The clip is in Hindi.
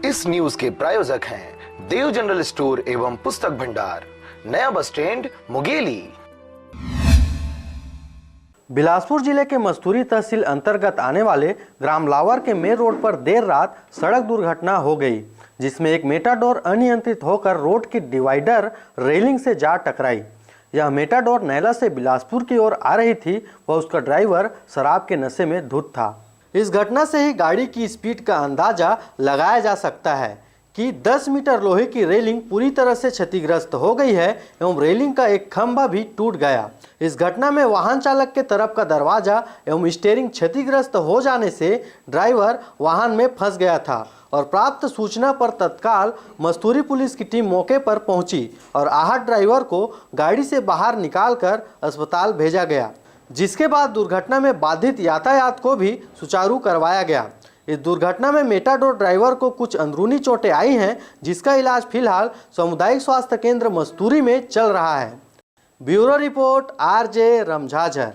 इस न्यूज के प्रायोजक हैं देव जनरल स्टोर एवं पुस्तक भंडार, नया बस स्टैंड, मुंगेली। बिलासपुर जिले के मस्तूरी तहसील अंतर्गत आने वाले ग्राम लावर के मेन रोड पर देर रात सड़क दुर्घटना हो गई, जिसमें एक मेटाडोर अनियंत्रित होकर रोड की डिवाइडर रेलिंग से जा टकराई। यह मेटाडोर नैला से बिलासपुर की ओर आ रही थी व उसका ड्राइवर शराब के नशे में धुत था। इस घटना से ही गाड़ी की स्पीड का अंदाजा लगाया जा सकता है कि 10 मीटर लोहे की रेलिंग पूरी तरह से क्षतिग्रस्त हो गई है एवं रेलिंग का एक खंभा भी टूट गया। इस घटना में वाहन चालक के तरफ का दरवाजा एवं स्टीयरिंग क्षतिग्रस्त हो जाने से ड्राइवर वाहन में फंस गया था और प्राप्त सूचना पर तत्काल मस्तूरी पुलिस की टीम मौके पर पहुंची और आहत ड्राइवर को गाड़ी से बाहर निकालकर अस्पताल भेजा गया, जिसके बाद दुर्घटना में बाधित यातायात को भी सुचारू करवाया गया। इस दुर्घटना में मेटाडोर ड्राइवर को कुछ अंदरूनी चोटें आई हैं, जिसका इलाज फिलहाल सामुदायिक स्वास्थ्य केंद्र मस्तूरी में चल रहा है। Bureau report RJ रमझाझर।